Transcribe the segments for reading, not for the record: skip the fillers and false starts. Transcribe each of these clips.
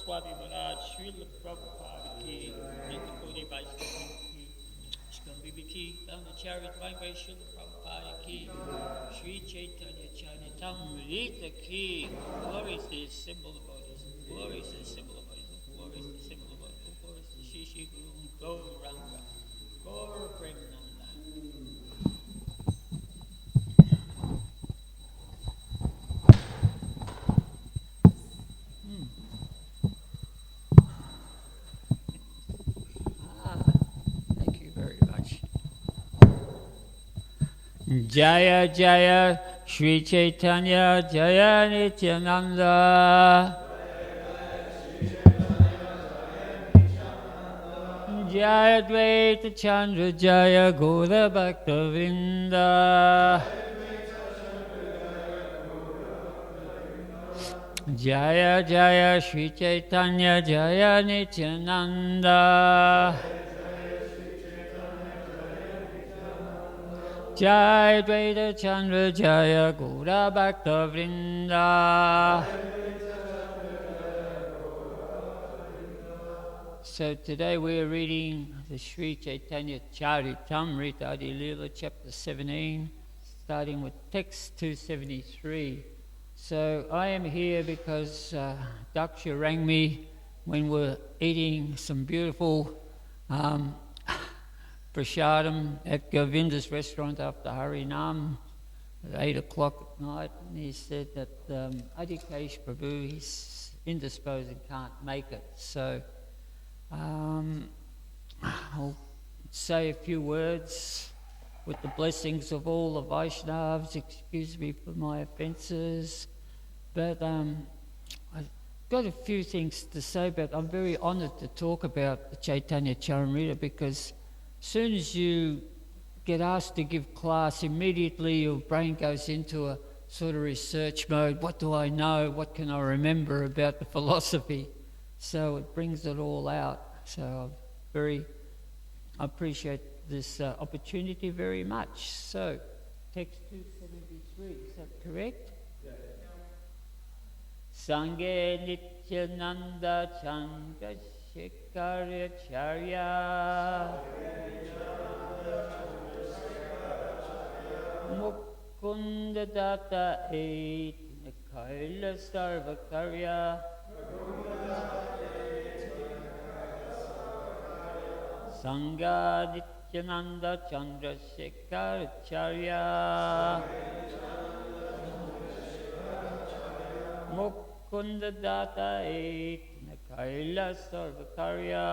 Swami Maharaj, Srila Prabhupada ki, Nityakoti Vaishnava ki, ISKCON ki, Caritamrita Srila Prabhupada ki, Sri Caitanya Caritamrita ki. Glory is the symbol of Buddhism. Glory is the symbol of Buddhism. Glory is the symbol of Buddhism. Glory is the Shishi Guru Govardhana. Gaur Premananda. Jaya Jaya Sri Caitanya Jaya Nityananda. Jaya Dvaita Chandra Jaya Gaura Bhakta Vrinda. Jaya Jaya Sri Caitanya Jaya Nityananda. Jaya Dvaita Chandra Jaya Gaura Bhakta Vrinda. So today we are reading the Sri Caitanya Caritamrita Adi Leela chapter 17, starting with text 273. So I am here because Daksha rang me when we're eating some beautiful prasadam at Govinda's restaurant after Harinam at 8 o'clock at night, and he said that Adhikesh Prabhu, he's indisposed and can't make it. So I'll say a few words with the blessings of all the Vaishnavas. Excuse me for my offences, but I've got a few things to say, but I'm very honoured to talk about the Caitanya Caritamrita, because as soon as you get asked to give class, immediately your brain goes into a sort of research mode. What do I know? What can I remember about the philosophy? So it brings it all out. So I appreciate this opportunity very much. So, text 273, is that correct? Yeah. Sanghe Nityananda Chandra Shekhara Charya Mukunda Data Eight Nakaila Sarvakarya Sangha Nityananda Chandra Shekhara Charya Mukunda Data Eight Nakaila Sarvakarya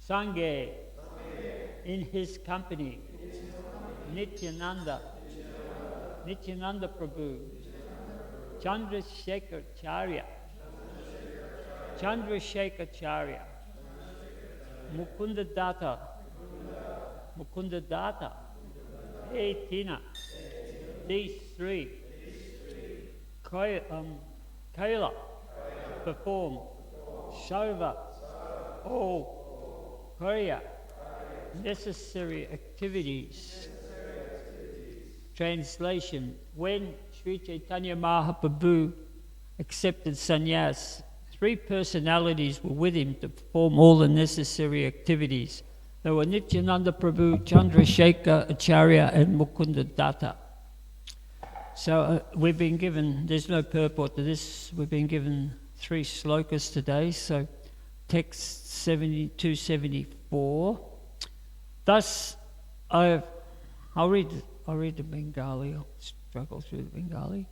Sanghe, in his company, Nityananda Prabhu, Chandrasekhar Charya, Mukunda Datta, Tina, these three, Kaila, perform, Shova, all Korea, necessary activities. Translation: when Sri Chaitanya Mahaprabhu accepted sannyas, three personalities were with him to perform all the necessary activities. They were Nityananda Prabhu, Chandrasekhar Acharya, and Mukunda Datta. So we've been given, there's no purport to this, we've been given 3 slokas today. So text 274. Thus, I'll read the Bengali. I'll struggle through the Bengali.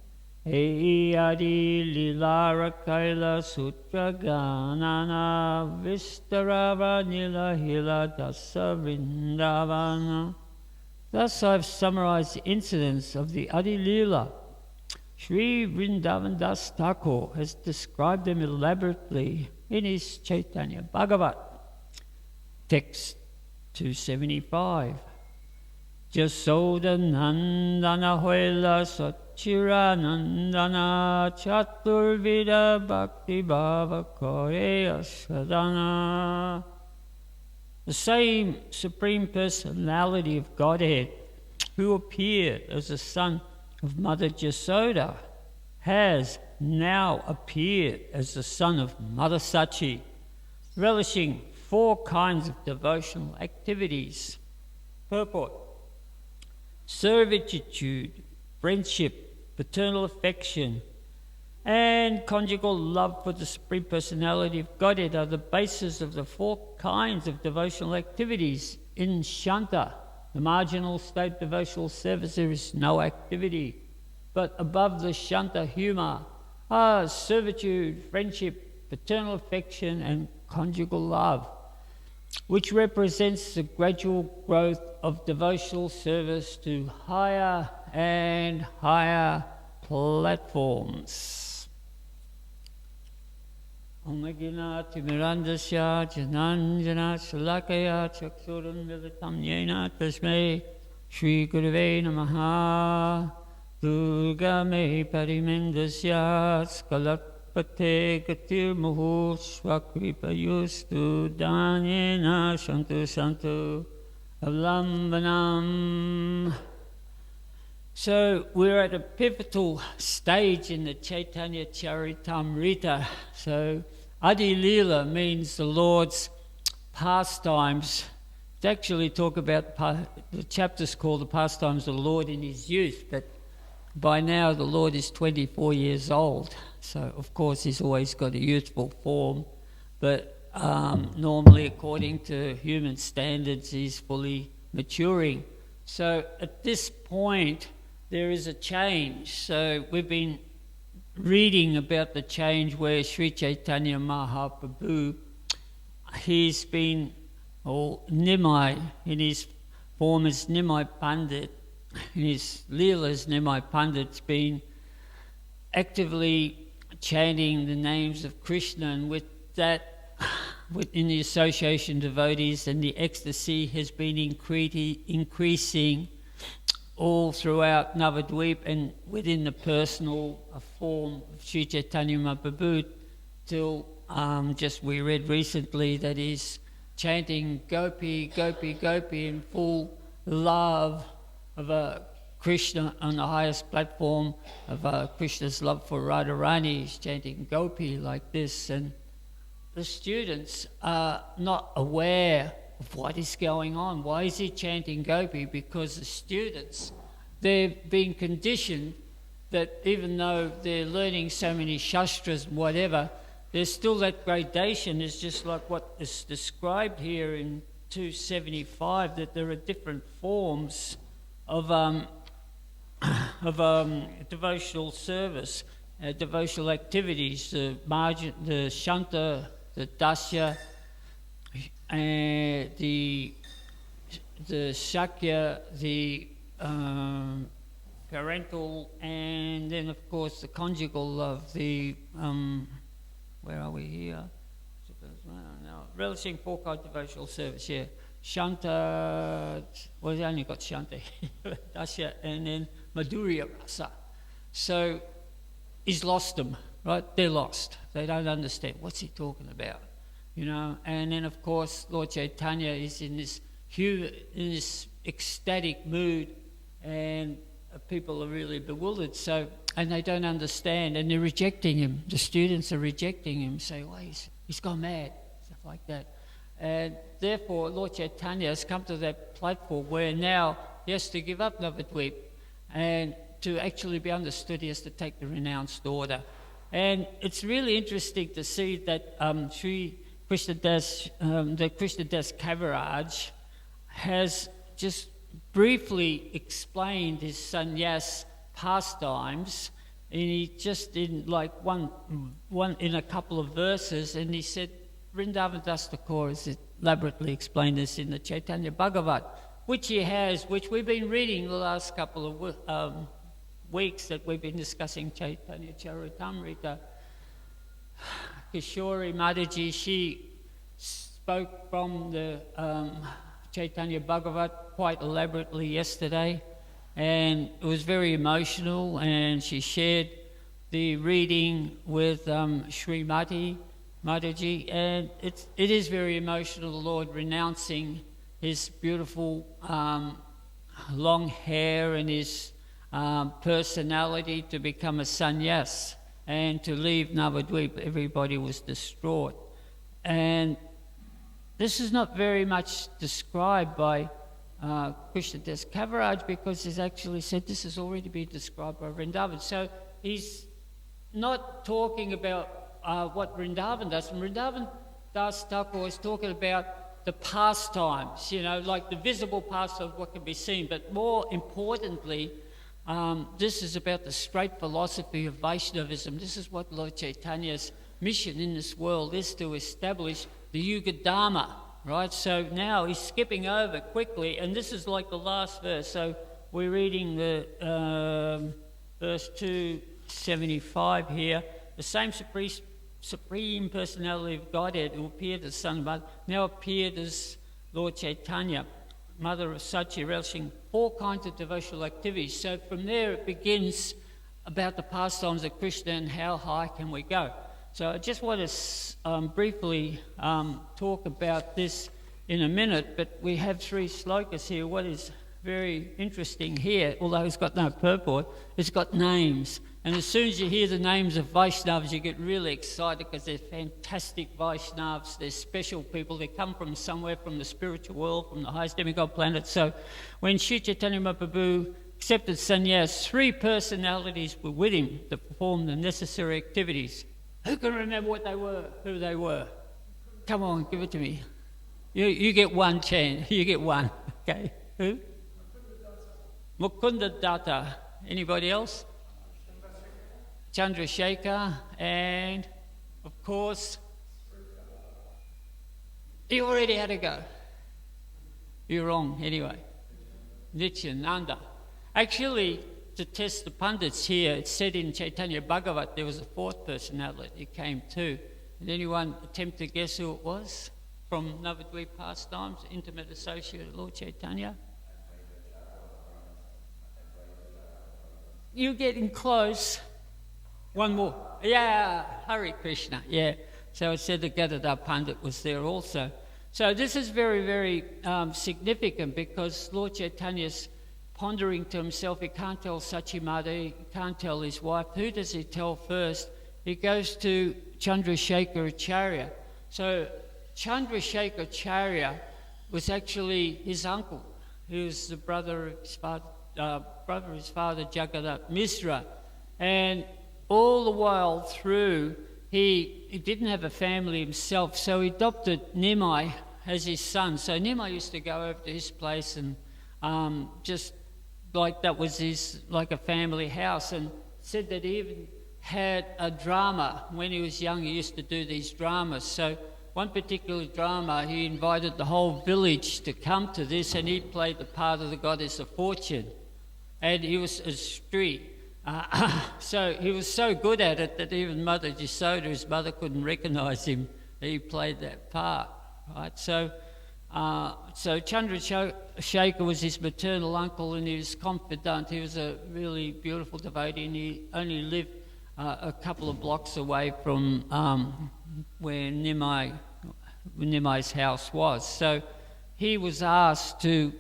Hey Adi Lilara Kaila Sutra Ganana Vistarava Nila Hila Dasa Vrindavana. Thus I've summarized the incidents of the Adi Lila. Sri Vrindavan Das Thakur has described them elaborately in his Chaitanya Bhagavat. Text 275. Jasoda Nandana Hoila Sachira Nandana Chaturvida Bhakti Bhava Koreya Sadhana. The same Supreme Personality of Godhead who appeared as the son of Mother Jasoda has now appeared as the son of Mother Sachi, relishing 4 kinds of devotional activities. Purport: servitude friendship, paternal affection, and conjugal love for the Supreme Personality of Godhead are the basis of the 4 kinds of devotional activities. In Shanta, the marginal state devotional service, there is no activity. But above the Shanta humour are servitude, friendship, paternal affection, and conjugal love, which represents the gradual growth of devotional service to higher and higher platforms. Om Gina Timirandasya Jananjana Shalakaya Chaksuran Vilatam Yena Tasme Shri Gurave Namaha Durga Me Parimendasya Skalatpate Gatir Muhu Swakripa Yustu Danyena Shantu Shantu Avlambanam. So we're at a pivotal stage in the Caitanya Caritamrita. So Adi Leela means the Lord's pastimes. To actually talk about the chapter's called the pastimes of the Lord in his youth, but by now the Lord is 24 years old. So of course he's always got a youthful form, but normally according to human standards he's fully maturing. So at this point there is a change. So we've been reading about the change where Sri Caitanya Mahaprabhu, he's been, or Nimai, in his form as Nimai Pandit, in his Leelas Nimai Pandit's been actively chanting the names of Krishna, and with that, within the association devotees, and the ecstasy has been increasing all throughout Navadvip and within the personal form of Sri Caitanya Mahaprabhu, till just we read recently that he's chanting Gopi, Gopi, Gopi in full love of Krishna on the highest platform of Krishna's love for Radharani. He's chanting Gopi like this, and the students are not aware of what is going on. Why is he chanting Gopi? Because the students, they've been conditioned that even though they're learning so many shastras and whatever, there's still that gradation. It's just like what is described here in 275, that there are different forms of devotional service, devotional activities, the Shanta, the Dasya, the Shakya, the parental, and then of course the conjugal love, the where are we here? No, relishing 4 kind devotional service, yeah. Shanta, well, we only got Shanta, Dasya, and then Madhurya Rasa. So he's lost them, right? They're lost. They don't understand. What's he talking about? You know, and then of course Lord Caitanya is in this ecstatic mood, and people are really bewildered. So, and they don't understand, and they're rejecting him. The students are rejecting him, say, "Oh, he's gone mad," stuff like that. And therefore, Lord Caitanya has come to that platform where now he has to give up Navadvip, and to actually be understood, he has to take the renounced order. And it's really interesting to see that Sri Krishnadas, the Krishnadas Kaviraj, has just briefly explained his sannyas pastimes, and he just did like one in a couple of verses, and he said Vrindavan Das Thakur has elaborately explained this in the Chaitanya Bhagavat, which he has, which we've been reading the last couple of weeks that we've been discussing Caitanya Caritamrita. Kishori Mataji, she spoke from the Chaitanya Bhagavat quite elaborately yesterday, and it was very emotional, and she shared the reading with Sri Mataji, and it is very emotional, the Lord renouncing his beautiful long hair and his personality to become a sannyas and to leave Navadvip. Everybody was distraught. And this is not very much described by Krishna Das Kaviraj, because he's actually said this has already been described by Vrindavan. So he's not talking about what Vrindavan does. And Vrindavan Das Thakur is talking about the pastimes, like the visible past of what can be seen. But more importantly, this is about the straight philosophy of Vaishnavism. This is what Lord Chaitanya's mission in this world is, to establish the Yuga Dharma, right? So now he's skipping over quickly, and this is like the last verse. So we're reading the verse 275 here. The same Supreme Personality of Godhead who appeared as Son of God now appeared as Lord Chaitanya, Mother of Sachi, relishing 4 kinds of devotional activities. So from there it begins about the pastimes of Krishna and how high can we go. So I just want to briefly talk about this in a minute, but we have 3 slokas here. What is very interesting here, although it's got no purport, it's got names. And as soon as you hear the names of Vaishnavas, you get really excited because they're fantastic Vaishnavas. They're special people. They come from somewhere from the spiritual world, from the highest demigod planet. So when Sri Chaitanya Mahaprabhu accepted sannyas, 3 personalities were with him to perform the necessary activities. Who can remember what they were, who they were? Come on, give it to me. You get one chance. You get one. Okay. Who? Mukunda Datta. Anybody else? Chandrasekhar, and of course, you already had a go. You're wrong anyway. Nityananda. Actually, to test the pundits here, it said in Chaitanya Bhagavat there was a 4th personality. It came too. Did anyone attempt to guess who it was from Navadvip pastimes, intimate associate of Lord Chaitanya? You're getting close. One more. Yeah, Hare Krishna. Yeah. So it said the Gadadhar Pandit was there also. So this is very, very significant because Lord Chaitanya's pondering to himself. He can't tell Sachimata, he can't tell his wife. Who does he tell first? He goes to Chandrasekhar Acharya. So Chandrasekhar Acharya was actually his uncle. He was the brother of his father, Jagannath Misra. And all the while through, he didn't have a family himself, so he adopted Nimai as his son. So Nimai used to go over to his place and just like that was his, like a family house, and said that he even had a drama. When he was young, he used to do these dramas. So one particular drama, he invited the whole village to come to this, and he played the part of the goddess of fortune. And he was a street. So he was so good at it that even Mother Jasoda, his mother, couldn't recognise him, that he played that part, right? So Chandrasekhar was his maternal uncle, and he was confidant. He was a really beautiful devotee, and he only lived a couple of blocks away from where Nimai's house was. So he was asked to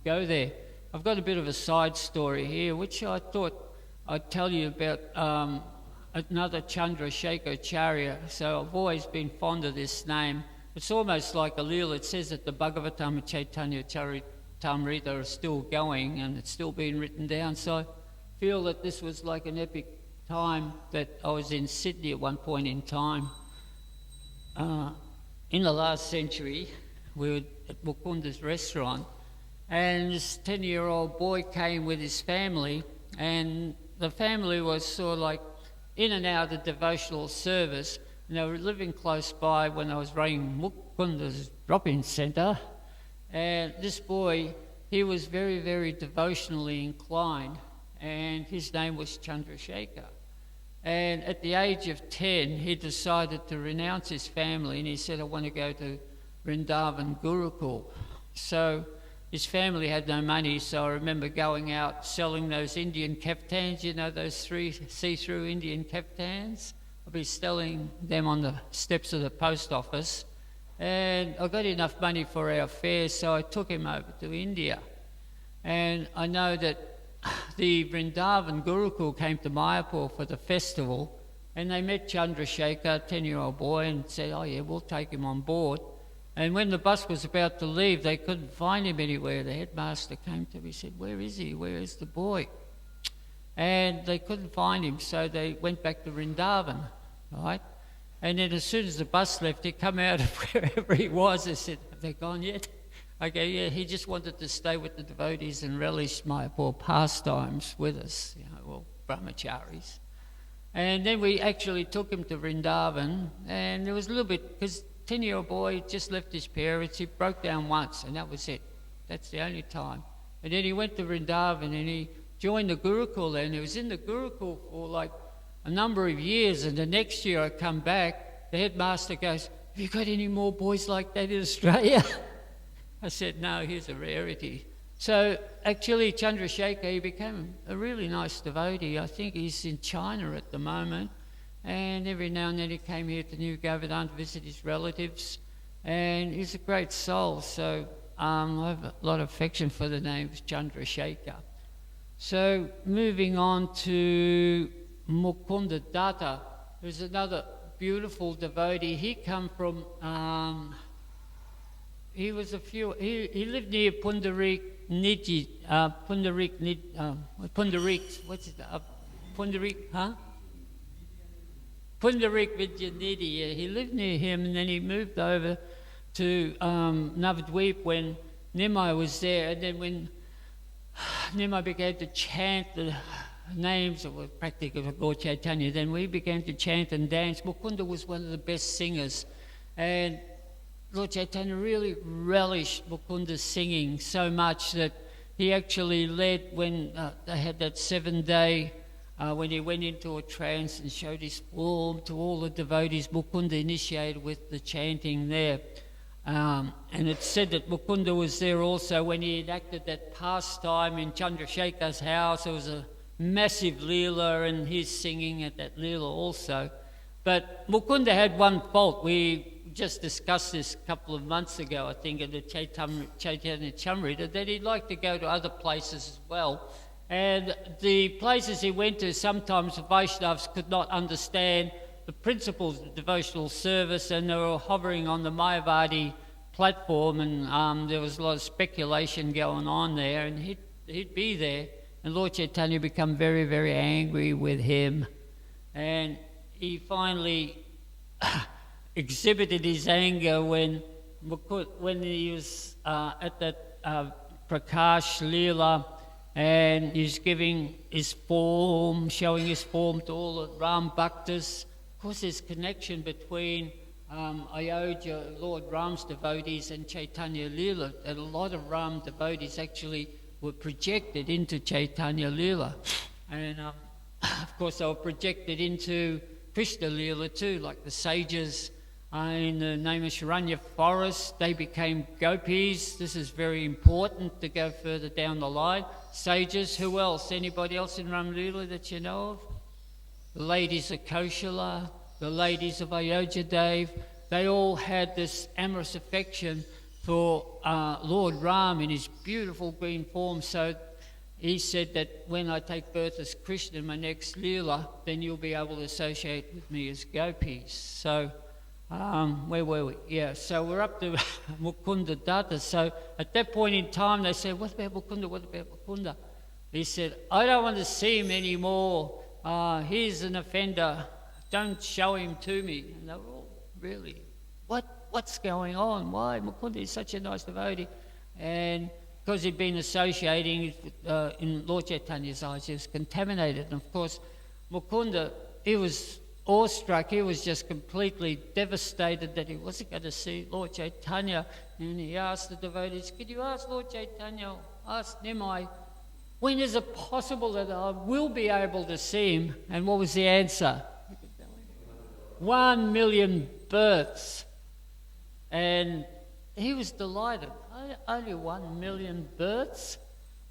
go there. I've got a bit of a side story here, which I thought I'd tell you about another Chandrasekhar Acharya. So I've always been fond of this name. It's almost like a Leela. It says that the Bhagavatam and Caitanya Caritamrita are still going and it's still being written down. So I feel that this was like an epic time that I was in Sydney at one point in time. In the last century, we were at Mukunda's restaurant, and this 10-year-old boy came with his family, and the family was sort of like in and out of devotional service, and they were living close by when I was running Mukunda's drop-in centre. And this boy, he was very, very devotionally inclined, and his name was Chandrasekhar. And at the age of 10, he decided to renounce his family, and he said, I want to go to Vrindavan Gurukul. So his family had no money, so I remember going out selling those Indian kaftans, you know, those 3 see-through Indian kaftans. I'd be selling them on the steps of the post office. And I got enough money for our fare, so I took him over to India. And I know that the Vrindavan Gurukul came to Mayapur for the festival, and they met Chandrasekhar, 10-year-old boy, and said, oh yeah, we'll take him on board. And when the bus was about to leave, they couldn't find him anywhere. The headmaster came to me and said, "Where is he? Where is the boy?" And they couldn't find him, so they went back to Vrindavan, right? And then as soon as the bus left, he come out of wherever he was. I said, "Have they gone yet?" I go, "Yeah, he just wanted to stay with the devotees and relish Mayapur pastimes with us, well, brahmacharis." And then we actually took him to Vrindavan, and there was a little bit, because 10-year-old boy just left his parents. He broke down once, and that was it. That's the only time. And then he went to Vrindavan, and he joined the Gurukul, and he was in the Gurukul for like a number of years. And the next year I come back, the headmaster goes, "Have you got any more boys like that in Australia?" I said, "No, he's a rarity." So actually Chandrasekhar, he became a really nice devotee. I think he's in China at the moment. And every now and then he came here to New Govardhana to visit his relatives. And he's a great soul. So I have a lot of affection for the name Chandrasekhar. So moving on to Mukunda Datta, who's another beautiful devotee. He come from, he lived near Pundarik Nidhi, Pundarik Vidyanidhi. Yeah, he lived near him, and then he moved over to Navadvip when Nimai was there. And then when Nimai began to chant the names of practically of Lord Caitanya, then we began to chant and dance. Mukunda was one of the best singers, and Lord Caitanya really relished Mukunda's singing so much that he actually led when they had that 7-day, when he went into a trance and showed his form to all the devotees. Mukunda initiated with the chanting there. And it's said that Mukunda was there also when he enacted that pastime in Chandrasekhar's house. There was a massive leela, and he's singing at that leela also. But Mukunda had one fault. We just discussed this a couple of months ago, I think, in the Caritamrita, that he'd like to go to other places as well. And the places he went to, sometimes the Vaishnavas could not understand the principles of devotional service, and they were hovering on the Mayavadi platform, and there was a lot of speculation going on there, and he'd be there, and Lord Caitanya become very, very angry with him, and he finally exhibited his anger when he was at that Prakash Leela, and he's giving his form, showing his form to all the Ram Bhaktas. Of course, there's connection between Ayodhya, Lord Ram's devotees, and Caitanya Leela. And a lot of Ram devotees actually were projected into Caitanya Leela. And of course, they were projected into Krishna Leela too, like the sages in the Naimisharanya forest. They became gopis. This is very important to go further down the line. Sages, who else? Anybody else in Ram Leela that you know of? The ladies of Koshala, the ladies of Ayodhya Dev, they all had this amorous affection for Lord Ram in his beautiful green form. So he said that when I take birth as Krishna in my next Leela, then you'll be able to associate with me as gopis. So where were we? Yeah, so we're up to Mukunda Datta. So at that point in time, they said, "What about Mukunda? What about Mukunda?" He said, "I don't want to see him anymore. He's an offender. Don't show him to me." And they were all, "Really? What's going on? Why? Mukunda is such a nice devotee." And because he'd been associating in Lord Chaitanya's eyes, he was contaminated. And of course, Mukunda, he was awestruck. He was just completely devastated that he wasn't going to see Lord Caitanya. And he asked the devotees, "Could you ask Lord Caitanya, ask Nimai, when is it possible that I will be able to see him?" And what was the answer? 1 million births. And he was delighted. Only 1 million births?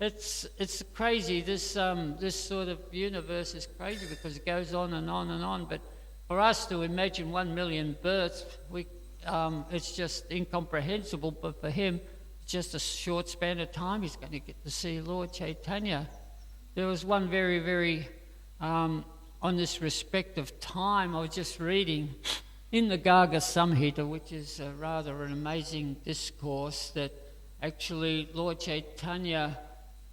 It's crazy. This sort of universe is crazy because it goes on and on and on. But for us to imagine 1 million births, it's just incomprehensible. But for him, just a short span of time, he's going to get to see Lord Caitanya. There was one very, very, on this respect of time, I was just reading in the Garga Samhita, which is rather an amazing discourse, that actually Lord Caitanya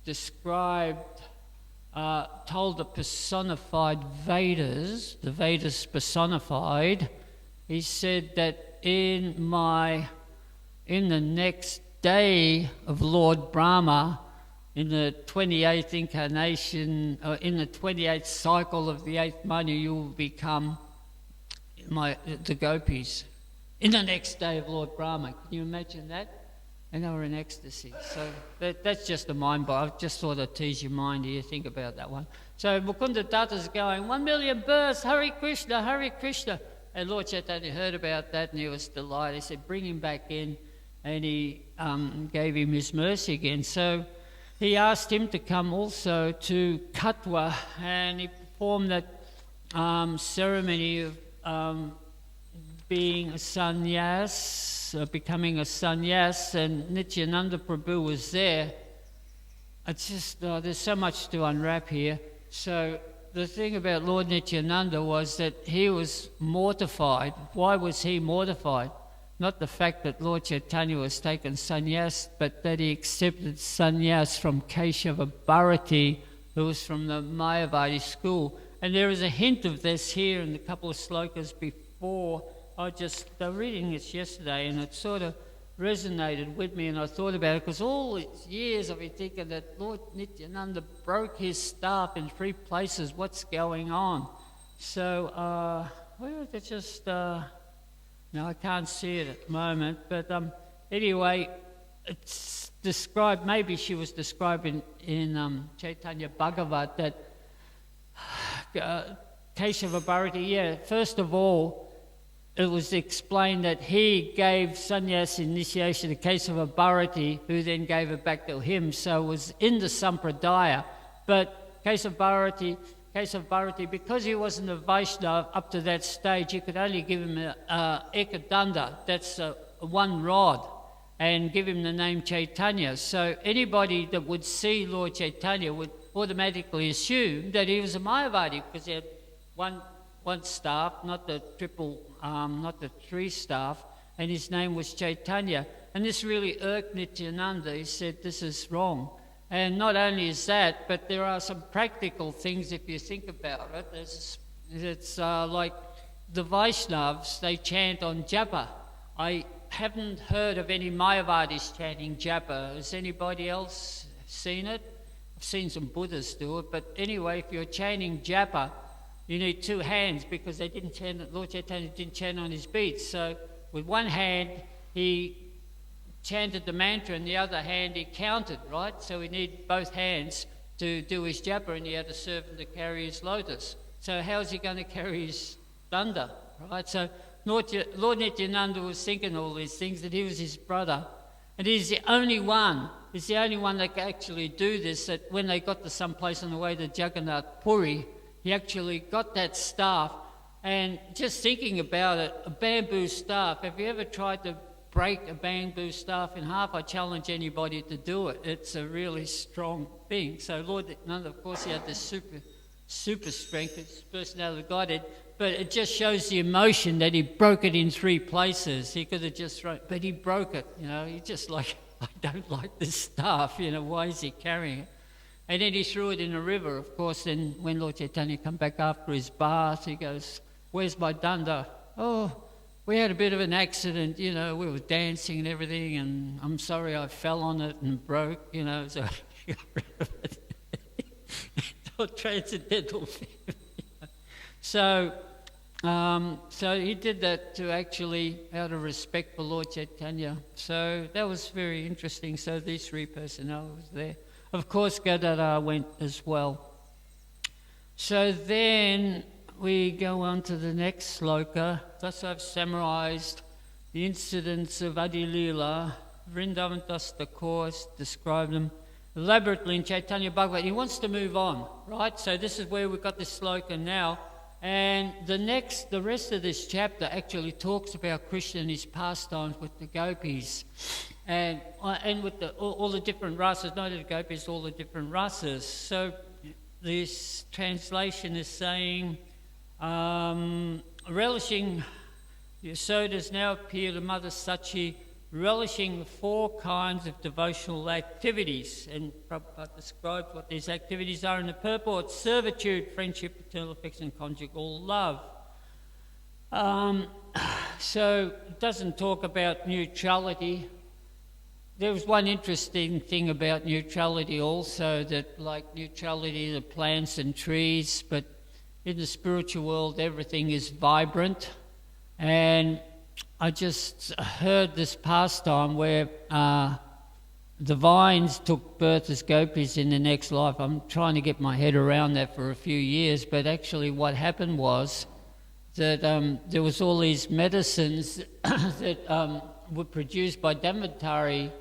described, told the personified Vedas, the Vedas personified, he said that in the next day of Lord Brahma, in the 28th incarnation, in the 28th cycle of the 8th Manu, you will become the gopis. In the next day of Lord Brahma. Can you imagine that? And they were in ecstasy. So that's just a mind bite. I just thought I'd tease your mind here. Think about that one. So Mukunda Datta's going, 1 million births, Hare Krishna, Hare Krishna. And Lord Chaitanya heard about that and he was delighted. He said, bring him back in. And he gave him his mercy again. So he asked him to come also to Katwa, and he performed that ceremony of being a sannyas, becoming a sannyas, and Nityananda Prabhu was there. It's just, there's so much to unwrap here. So the thing about Lord Nityananda was that he was mortified. Why was he mortified? Not the fact that Lord Chaitanya was taken sannyas, but that he accepted sannyas from Keshava Bharati, who was from the Mayavadi school. And there is a hint of this here in a couple of slokas before. I was reading this yesterday and it sort of resonated with me, and I thought about it because all these years I've been thinking that Lord Nityananda broke his staff in 3 places. What's going on? So, it's just... no, I can't see it at the moment, but anyway, it's described, maybe she was describing in Chaitanya Bhagavat that Keshava Bharati, first of all, it was explained that he gave sannyas initiation to Keshava Bharati, who then gave it back to him, so it was in the Sampradaya. But Keshava Bharati, because he wasn't a Vaishnava up to that stage, you could only give him a ekadanda, that's one rod, and give him the name Chaitanya. So anybody that would see Lord Chaitanya would automatically assume that he was a Mayavadi, because he had one staff, not the 3 staff, and his name was Chaitanya. And this really irked Nityananda. He said, this is wrong. And not only is that, but there are some practical things if you think about it. It's like the Vaishnavas, they chant on japa. I haven't heard of any Mayavadis chanting japa. Has anybody else seen it? I've seen some Buddhas do it, but anyway, if you're chanting japa, you need 2 hands because they didn't chant, Lord Chaitanya didn't chant on his beats. So with one hand, he chanted the mantra, and the other hand he counted, right? So we need both hands to do his japa, and he had to serve him to carry his lotus. So how's he going to carry his danda, right? So Lord Nityananda was thinking all these things, that he was his brother, and he's the only one that can actually do this, that when they got to some place on the way to Jagannath Puri, he actually got that staff. And just thinking about it, a bamboo staff, have you ever tried to break a bamboo staff in half? I challenge anybody to do it. It's a really strong thing. So Lord Nityananda, of course, he had this super strength, his personality of Godhead, but it just shows the emotion that he broke it in 3 places. He could have just thrown, but he broke it, he just like, I don't like this staff, why is he carrying it? And then he threw it in a river, of course. Then when Lord Chaitanya come back after his bath, he goes, where's my danda? Oh, we had a bit of an accident, we were dancing and everything, and I'm sorry I fell on it and broke, so he got rid of it. It's all transcendental. So he did that to actually, out of respect for Lord Chaitanya. So that was very interesting. So these 3 personnel was there. Of course, Gadadhar went as well. So then we go on to the next sloka. Thus I've summarized the incidents of Adi Leela. Vrindavan Das the course, described them elaborately in Chaitanya Bhagavat. He wants to move on, right? So this is where we've got this sloka now. And the rest of this chapter actually talks about Krishna and his pastimes with the gopis. And with all the different rasas, not the gopis, all the different rasas. So this translation is saying, relishing The Yasodas now appear to Mother Sachi, relishing the 4 kinds of devotional activities. And Prabhupada describes what these activities are in the purport: servitude, friendship, paternal affection, conjugal love. So it doesn't talk about neutrality. There was one interesting thing about neutrality also, that like neutrality to plants and trees, but in the spiritual world everything is vibrant. And I just heard this pastime where the vines took birth as gopis in the next life. I'm trying to get my head around that for a few years, but actually what happened was that there was all these medicines that were produced by Dhammatari.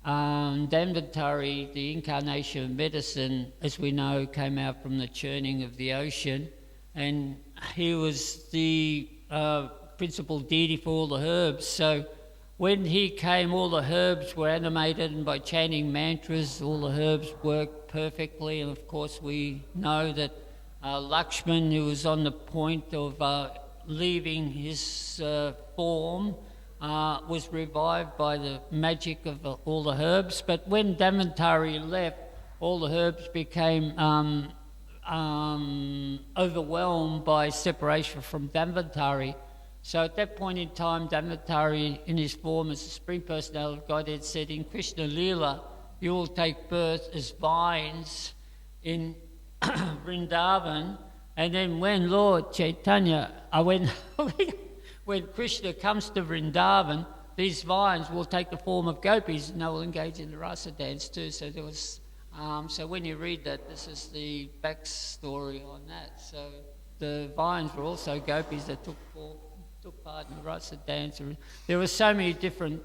Dhammatari, the incarnation of medicine, as we know, came out from the churning of the ocean, and he was the principal deity for all the herbs. So when he came, all the herbs were animated, and by chanting mantras, all the herbs worked perfectly. And of course, we know that Lakshman, who was on the point of leaving his form, was revived by the magic of all the herbs. But when Dhammatari left, all the herbs became overwhelmed by separation from Dhammatari. So at that point in time, Dhammatari, in his form as the Supreme Personality of Godhead, said, in Krishna Leela, you will take birth as vines in Vrindavan. And then when Lord Caitanya, when Krishna comes to Vrindavan, these vines will take the form of gopis, and they will engage in the rasa dance too. So there was, so when you read that, this is the backstory on that. So the vines were also gopis that took part in the rasa dance. There were so many different,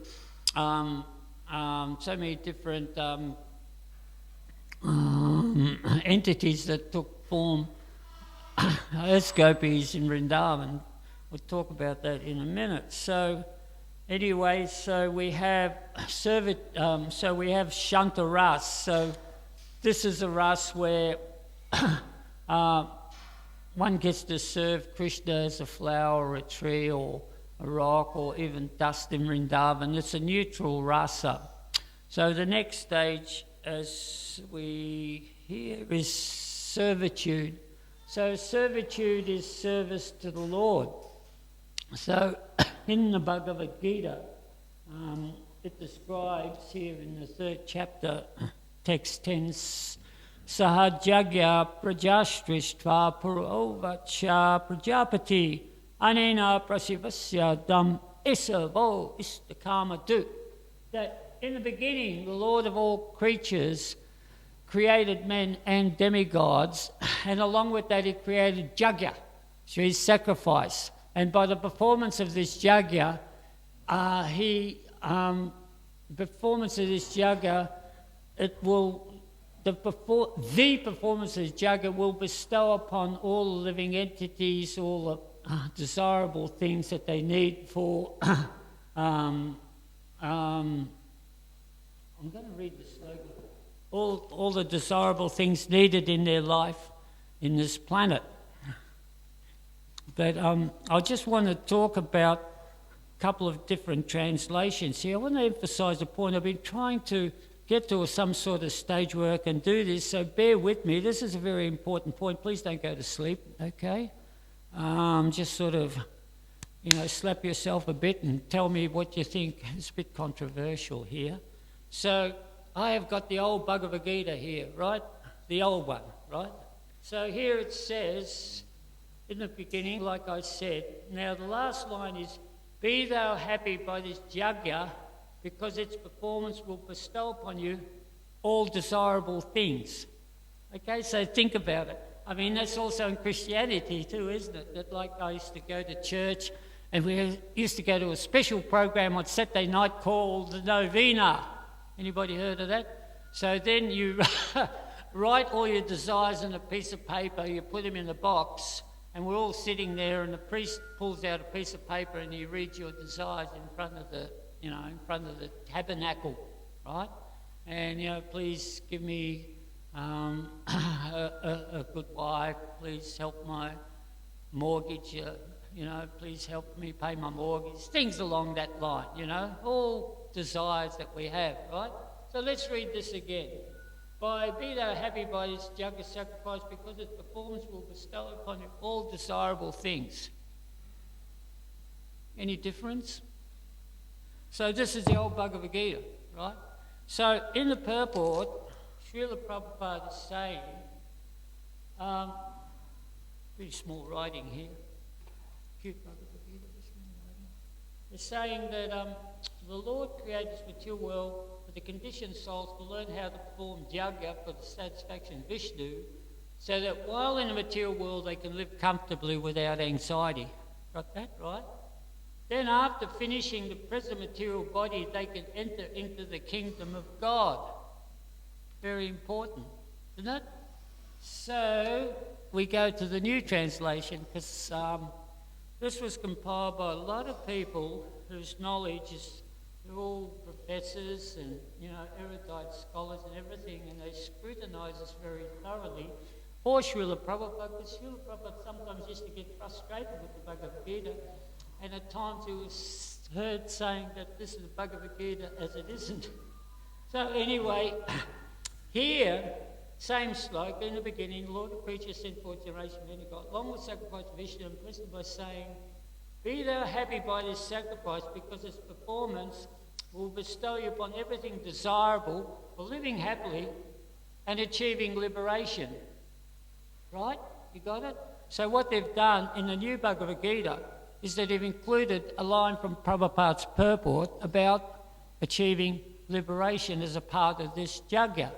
entities that took form as gopis in Vrindavan. We'll talk about that in a minute. So, anyway, so we have Shanta Ras. So, this is a ras where one gets to serve Krishna as a flower or a tree or a rock or even dust in Vrindavan. It's a neutral rasa. So, the next stage, as we hear, is servitude. So, servitude is service to the Lord. So, in the Bhagavad Gita, it describes here in the 3rd chapter, text 10, Sahajagya Prajashtristva Purovacha Prajapati Anena Prasivasya Dam Isavo Istakama Du. That in the beginning, the Lord of all creatures created men and demigods, and along with that, he created Jagya, so his sacrifice. And by the performance of this Jagya, the performance of this Jagya will bestow upon all the living entities all the desirable things that they need for. I'm going to read the slogan. All the desirable things needed in their life in this planet. But I just want to talk about a couple of different translations here. I want to emphasise the point. I've been trying to get to some sort of stage where I can do this, so bear with me. This is a very important point. Please don't go to sleep, okay? Just sort of, slap yourself a bit and tell me what you think. It's a bit controversial here. So I have got the old Bhagavad Gita here, right? The old one, right? So here it says, in the beginning, like I said, now the last line is, be thou happy by this Jagya, because its performance will bestow upon you all desirable things. Okay, so think about it. I mean, that's also in Christianity too, isn't it? That like I used to go to church, and we used to go to a special program on Saturday night called the Novena. Anybody heard of that? So then you write all your desires on a piece of paper, you put them in a box, and we're all sitting there, and the priest pulls out a piece of paper and he reads your desires in front of the tabernacle, right? And, please give me a good wife, please help my mortgage please help me pay my mortgage, things along that line, all desires that we have, right? So let's read this again. Be thou happy by this jug of sacrifice, because its performance will bestow upon you all desirable things. Any difference? So this is the old Bhagavad Gita, right? So in the purport, Srila Prabhupada is saying, pretty small writing here, cute Bhagavad Gita, small writing. They're saying that the Lord created this material world for the conditioned souls to learn how to perform yajna for the satisfaction of Vishnu, so that while in the material world they can live comfortably without anxiety. Got that, right? Then after finishing the present material body, they can enter into the kingdom of God. Very important, isn't it? So we go to the new translation, because this was compiled by a lot of people whose knowledge is, they're all professors and, erudite scholars and everything, and they scrutinise this very thoroughly for Srila Prabhupada, because Srila Prabhupada sometimes used to get frustrated with the Bhagavad Gita, and at times he was heard saying that this is the Bhagavad Gita as it isn't. So anyway, here, same sloka in the beginning, the Lord of creatures sent forth generation of any God, long with sacrifice to Vishnu, and blessed by saying, be thou happy by this sacrifice, because its performance will bestow you upon everything desirable for living happily and achieving liberation. Right? You got it? So what they've done in the new Bhagavad Gita is that they've included a line from Prabhupada's purport about achieving liberation as a part of this yajna.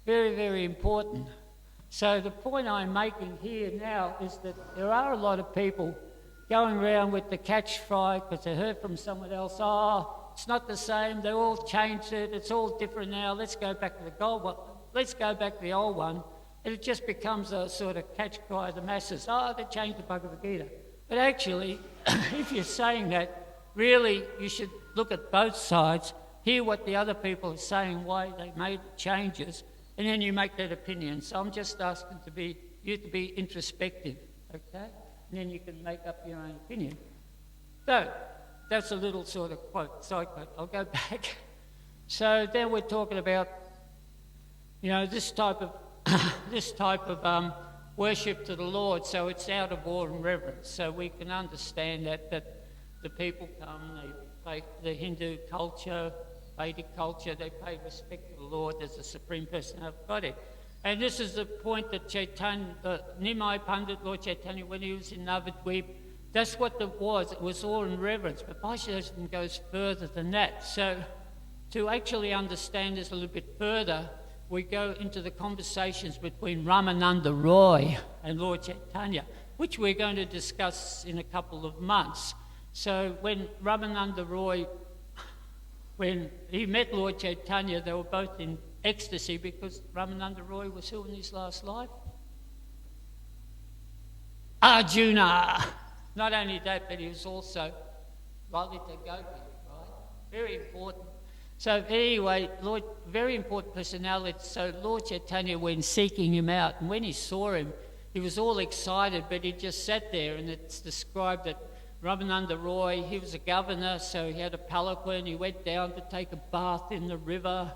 Very, very important. So the point I'm making here now is that there are a lot of people going around with the catchphrase, because they heard from someone else, it's not the same, they all changed it, it's all different now, let's go back to the old one, let's go back to the old one. And it just becomes a sort of catch cry of the masses, they changed the Bhagavad Gita. But actually, if you're saying that, really you should look at both sides, hear what the other people are saying, why they made changes, and then you make that opinion. So I'm just asking you to be introspective, okay? And then you can make up your own opinion. So that's a little sort of quote, side quote. I'll go back. So then we're talking about, this type of worship to the Lord. So it's out of awe and reverence. So we can understand that the people come, they the Hindu culture, Vedic culture, they pay respect to the Lord as the Supreme Person of Godhead. And this is the point that Caitanya, Nimai Pandit, Lord Caitanya, when he was in Navadvip, that's what it was. It was all in reverence. But Vasusrestha goes further than that. So to actually understand this a little bit further, we go into the conversations between Ramananda Roy and Lord Caitanya, which we're going to discuss in a couple of months. So when Ramananda Roy, when he met Lord Caitanya, they were both in ecstasy, because Ramananda Roy was who in his last life? Arjuna. Not only that, but he was also Lalita Gopi, right? Very important. So anyway, very important personality. So Lord Caitanya, when seeking him out, and when he saw him, he was all excited, but he just sat there, and it's described that Ramananda Roy, he was a governor, so he had a palanquin, he went down to take a bath in the river,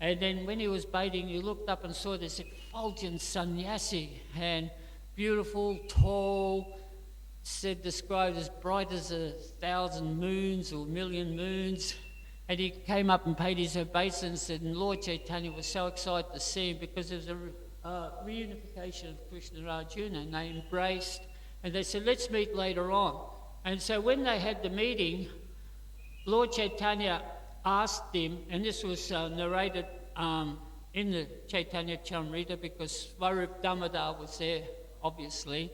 and then when he was bathing, he looked up and saw this effulgent sannyasi, and beautiful, tall, described as bright as 1,000 moons or 1,000,000 moons. And he came up and paid his obeisance, and Lord Caitanya was so excited to see him, because there was a reunification of Krishna and Arjuna, and they embraced, and they said, let's meet later on. And so when they had the meeting, Lord Caitanya asked him, and this was narrated in the Caitanya Caritamrita, because Varup Damodar was there, obviously,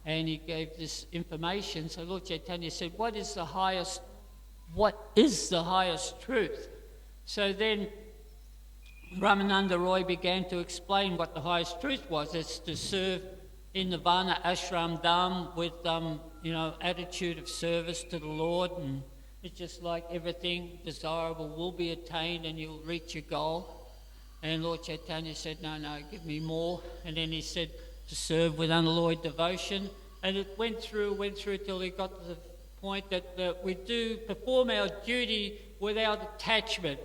and he gave this information. So Lord Caitanya said, what is the highest truth? So then Ramananda Roy began to explain what the highest truth was. It's to serve in the Varna Ashram Dham with, attitude of service to the Lord. And it's just like everything desirable will be attained and you'll reach your goal. And Lord Caitanya said, no, give me more. And then he said to serve with unalloyed devotion. And it went through till we got to the point that we do perform our duty without attachment.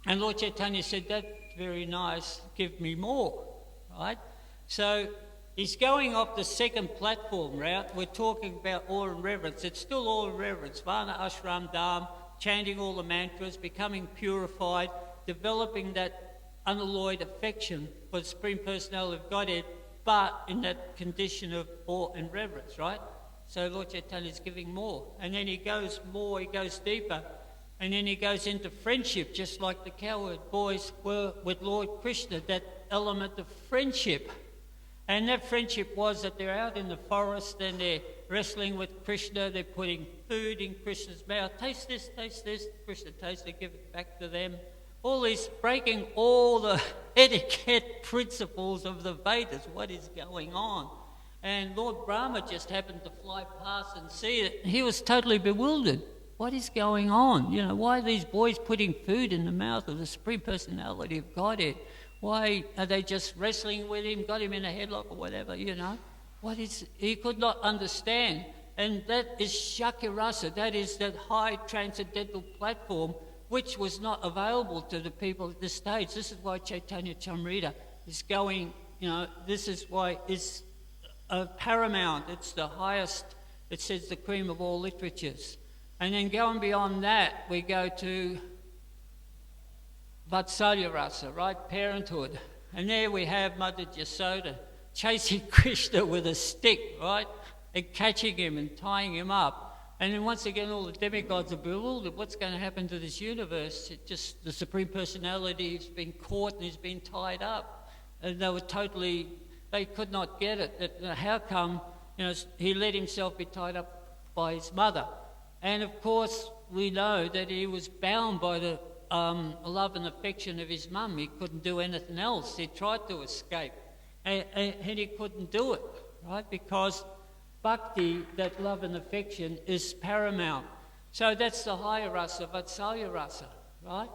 And Lord Caitanya said, that's very nice, give me more, right? So he's going off the second platform route. We're talking about awe and reverence. It's still awe and reverence. Vana Ashram Dham, chanting all the mantras, becoming purified, developing that unalloyed affection for the Supreme Personality of Godhead, but in that condition of awe and reverence, right? So Lord Caitanya is giving more. And then he goes more, he goes deeper. And then he goes into friendship, just like the cowherd boys were with Lord Krishna, that element of friendship. And that friendship was that they're out in the forest and they're wrestling with Krishna, they're putting food in Krishna's mouth. Taste this, Krishna tastes it, give it back to them. All these, breaking all the etiquette principles of the Vedas. What is going on? And Lord Brahma just happened to fly past and see it. He was totally bewildered. What is going on? You know, why are these boys putting food in the mouth of the Supreme Personality of Godhead? Why are they just wrestling with him, got him in a headlock or whatever, you know? He could not understand. And that is Shakirasa, that is that high transcendental platform which was not available to the people at this stage. This is why Caitanya Charitamrita is going, you know, this is why it's paramount. It's the highest, it says the cream of all literatures. And then going beyond that, we go to Vatsalya Rasa, right? Parenthood. And there we have Mother Yasoda chasing Krishna with a stick, right? And catching him and tying him up. And then once again, all the demigods are bewildered. What's going to happen to this universe? The Supreme Personality has been caught and he's been tied up. And they could not get it. How come, you know, he let himself be tied up by his mother? And of course, we know that he was bound by the love and affection of his mum. He couldn't do anything else. He tried to escape, and he couldn't do it, right? Because bhakti, that love and affection, is paramount. So that's the higher rasa, Vatsalya rasa, right?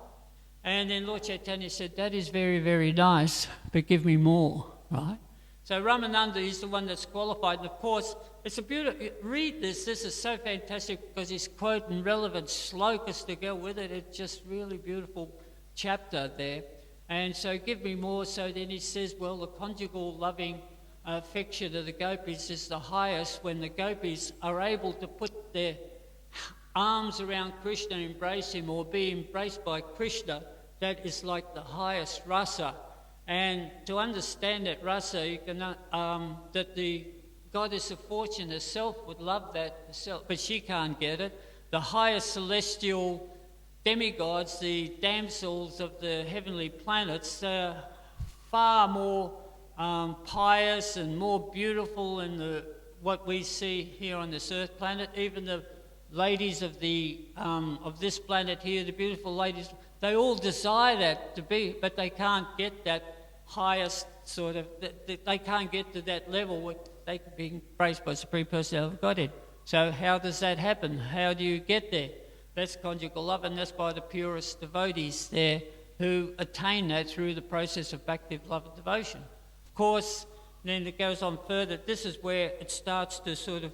And then Lord Caitanya said, that is very, very nice, but give me more, right? So Ramananda is the one that's qualified. And of course, it's a beautiful, read this. This is so fantastic because he's quoting relevant slokas to go with it. It's just really beautiful chapter there. And so give me more. So then he says, well, the conjugal loving affection of the gopis is the highest when the gopis are able to put their arms around Krishna and embrace him or be embraced by Krishna. That is like the highest rasa. And to understand that rasa, you can that the goddess of fortune herself would love that herself, but she can't get it. The highest celestial demigods, the damsels of the heavenly planets, are far more pious and more beautiful than what we see here on this earth planet. Even the ladies of this planet here, the beautiful ladies, they all desire that to be, but they can't get that highest sort of, they can't get to that level where they can be embraced by Supreme Personality of Godhead. So how does that happen? How do you get there? That's conjugal love, and that's by the purest devotees there who attain that through the process of active love and devotion. Of course, then it goes on further. This is where it starts to sort of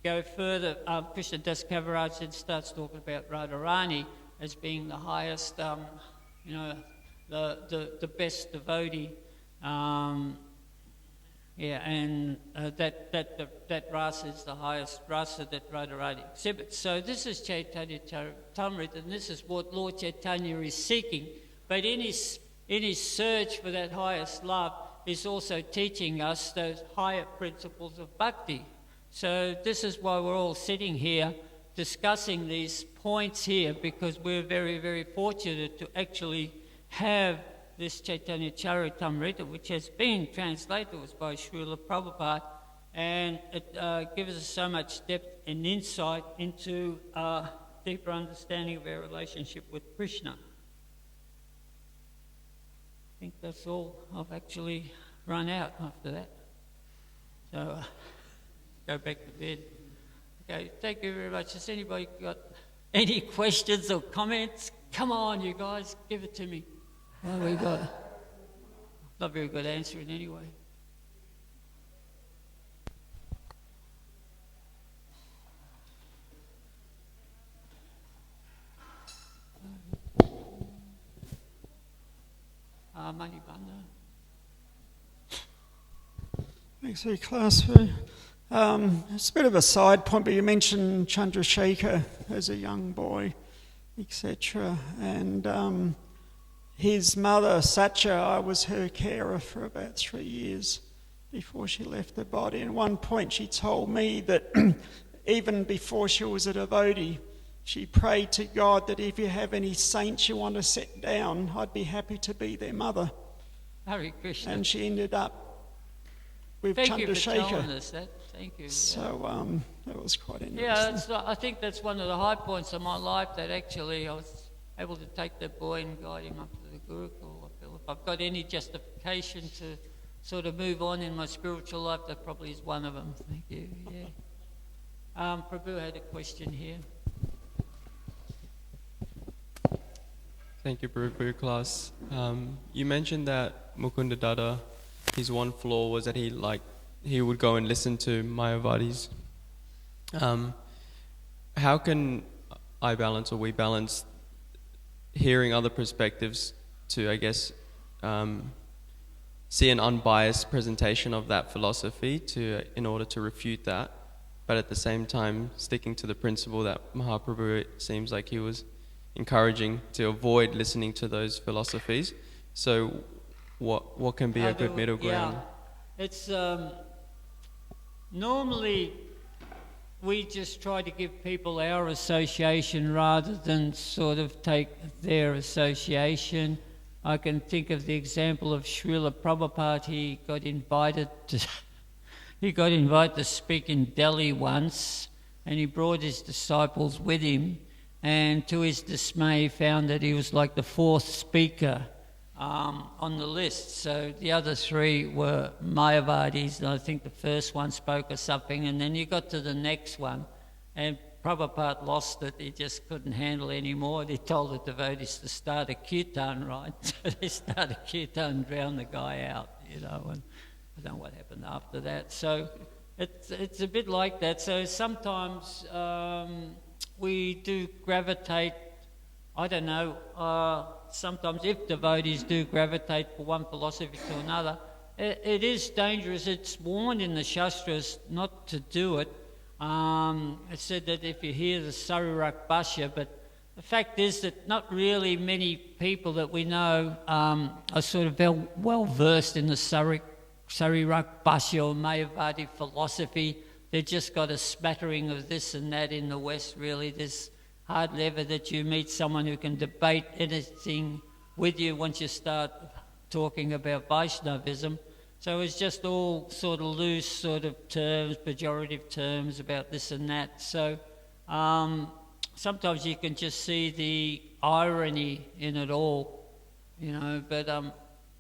go further. Krishna Das Kaviraj then starts talking about Radharani as being the highest, the best devotee, and that rasa is the highest rasa that Radharani exhibits. So this is Caitanya Charitamrita, and this is what Lord Caitanya is seeking. But in his search for that highest love, he's also teaching us those higher principles of bhakti. So this is why we're all sitting here discussing these points here, because we're very, very fortunate to actually have this Caitanya Charitamrita, which has been translated to us by Srila Prabhupada, and it gives us so much depth and insight into a deeper understanding of our relationship with Krishna. I think that's all. I've actually run out after that. So go back to bed. Okay, thank you very much. Has anybody got any questions or comments? Come on, you guys, give it to me. What have we got? Not very good answering anyway. Manibanda. Thanks for your class. It's a bit of a side point, but you mentioned Chandrasekhar as a young boy, etc. And his mother, Satya, I was her carer for about 3 years before she left the body. And at one point she told me that even before she was a devotee, she prayed to God that if you have any saints you want to set down, I'd be happy to be their mother. Hare Krishna. And she ended up with Thank you for Chandrasekhar. telling us that. Thank you. So that was quite interesting. Yeah, I think that's one of the high points of my life, that actually I was able to take that boy and guide him up to the Gurukul. I feel if I've got any justification to sort of move on in my spiritual life, that probably is one of them. Thank you. Yeah. Prabhu had a question here. Thank you, Prabhu, for your class. You mentioned that Mukunda Dada, his one flaw was that he would go and listen to Mayavadis. How can I balance, or we balance, hearing other perspectives to, I guess, see an unbiased presentation of that philosophy in order to refute that, but at the same time sticking to the principle that Mahaprabhu, it seems like he was encouraging to avoid listening to those philosophies. So what can be a good middle ground? Yeah, it's normally we just try to give people our association rather than sort of take their association. I can think of the example of Srila Prabhupada. He got invited to speak in Delhi once, and he brought his disciples with him. And to his dismay, found that he was like the fourth speaker on the list. So the other three were Mayavadis, and I think the first one spoke or something. And then you got to the next one, and Prabhupada lost it. He just couldn't handle it anymore. He told the devotees to start a kirtan, right? So they started a kirtan and drowned the guy out, and I don't know what happened after that. So it's a bit like that. So sometimes we do gravitate, I don't know, sometimes if devotees do gravitate from one philosophy to another, it is dangerous. It's warned in the Shastras not to do it. It said that if you hear the Sarirak Bhashya, but the fact is that not really many people that we know are sort of well versed in the Sarirak Bhashya or Mayavadi philosophy. They've just got a smattering of this and that in the West, really. There's hardly ever that you meet someone who can debate anything with you once you start talking about Vaishnavism. So it's just all sort of loose sort of terms, pejorative terms about this and that. So sometimes you can just see the irony in it all, but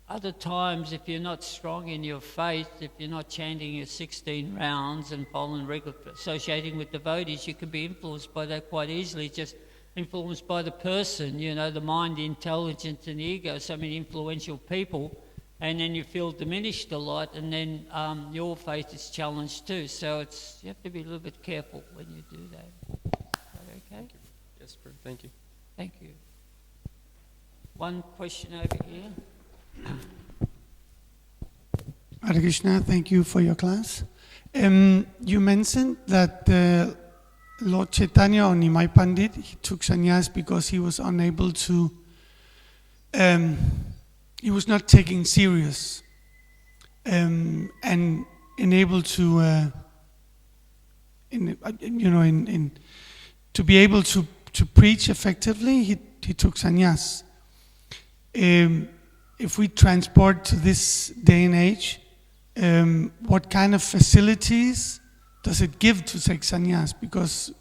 other times, if you're not strong in your faith, if you're not chanting your 16 rounds and following regular associating with devotees, you can be influenced by that quite easily, just influenced by the person, the mind, the intelligence and the ego, so many influential people, and then you feel diminished a lot, and then your faith is challenged too. So you have to be a little bit careful when you do that. Is that okay? Thank you. Yes, sir. Thank you. Thank you. One question over here. Hare Krishna, thank you for your class. You mentioned that Lord Caitanya or Nimai Pandit, he took sannyas because he was unable to, he was not taking serious and unable to, to be able to preach effectively, he took sannyas. If we transport to this day and age, what kind of facilities does it give to take sannyas? Because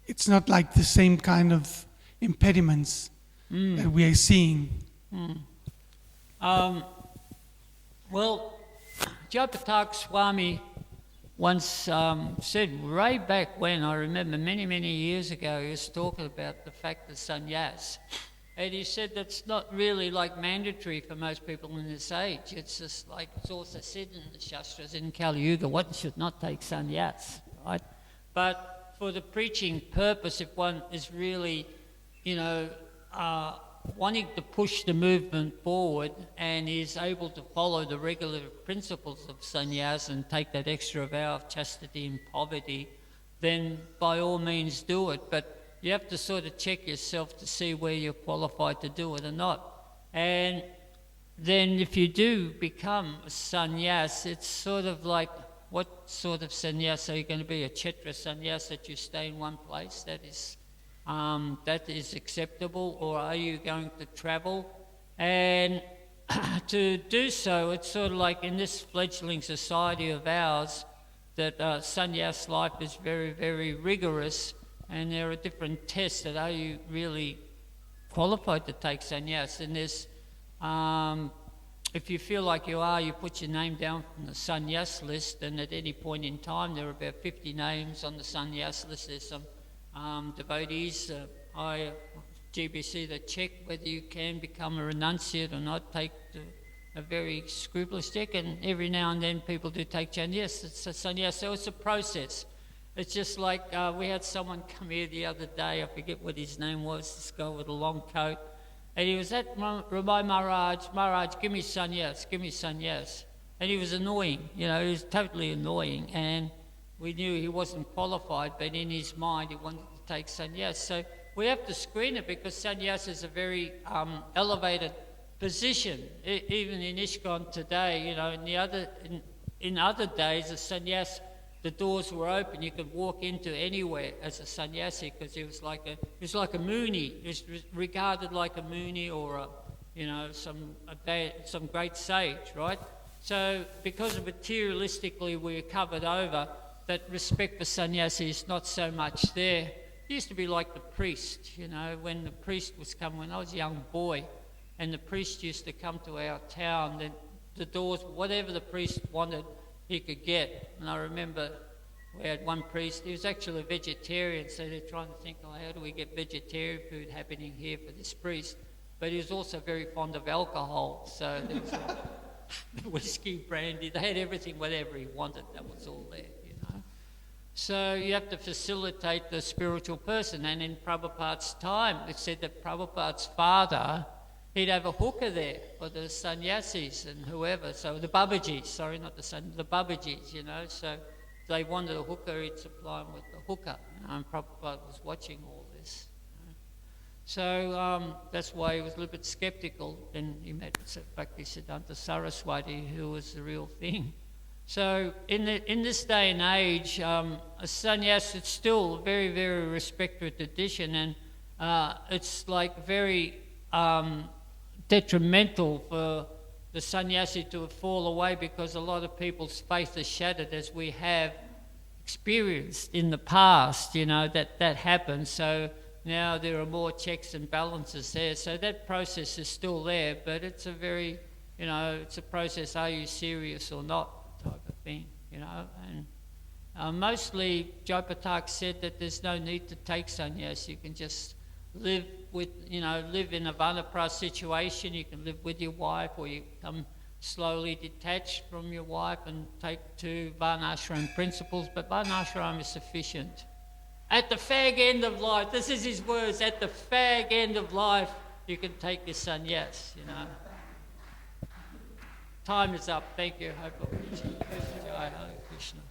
it's not like the same kind of impediments that we are seeing. Well, Japatak Swami once said, way back when, I remember many, many years ago, he was talking about the fact of sannyas. And he said that's not really like mandatory for most people in this age. It's just like it's also said in the Shastras in Kali Yuga, one should not take sannyas, right? But for the preaching purpose, if one is really, wanting to push the movement forward and is able to follow the regular principles of sannyas and take that extra vow of chastity and poverty, then by all means do it. But you have to sort of check yourself to see where you're qualified to do it or not. And then if you do become a sannyas, it's sort of like, what sort of sannyas are you going to be? A kshetra sannyas that you stay in one place, that is acceptable, or are you going to travel? And to do so, it's sort of like in this fledgling society of ours, that sannyas life is very, very rigorous, and there are different tests that are you really qualified to take sannyas. And there's, if you feel like you are, you put your name down from the sannyas list, and at any point in time, there are about 50 names on the sannyas list. There's some devotees, GBC, that check whether you can become a renunciate or not, take a very scrupulous check, and every now and then people do take sannyas. It's a sannyas, so it's a process. It's just like we had someone come here the other day, I forget what his name was, this guy with a long coat, and he was at Rabbi Maharaj, give me sannyas, and he was annoying, he was totally annoying, and we knew he wasn't qualified, but in his mind he wanted to take sannyas. So we have to screen it, because sannyas is a very elevated position. Even in ISKCON today, in other days, a sannyas, the doors were open. You could walk into anywhere as a sannyasi, because he was like a muni. He was regarded like a muni, or some great sage, right? So because materialistically we're covered over, that respect for sannyasi is not so much there. It used to be like the priest, when the priest was coming, when I was a young boy, and the priest used to come to our town, then the doors, whatever the priest wanted, he could get. And I remember we had one priest, he was actually a vegetarian, so they're trying to think, how do we get vegetarian food happening here for this priest? But he was also very fond of alcohol, so there was whiskey, brandy, they had everything, whatever he wanted, that was all there. So you have to facilitate the spiritual person. And in Prabhupada's time, it said that Prabhupada's father, he'd have a hooker there for the sannyasis and whoever. So the Babajis, the Babajis, so they wanted a hooker, he'd supply them with the hooker. And Prabhupada was watching all this. So that's why he was a little bit skeptical. Then he met Bhaktisiddhanta Saraswati, who was the real thing. So in this day and age, a sannyas, it's still a very, very respected tradition, and it's like very detrimental for the sannyasi to fall away, because a lot of people's faith is shattered, as we have experienced in the past, that happens. So now there are more checks and balances there. So that process is still there, but it's a very, it's a process, are you serious or not, type of thing, and mostly Jopatak said that there's no need to take sannyas. You can just live in a vanapras situation. You can live with your wife, or you come slowly detached from your wife and take to varnashram principles, but varnashram is sufficient. At the fag end of life, this is his words, at the fag end of life, you can take your sannyas, Time is up. Thank you. Jai Hare Krishna.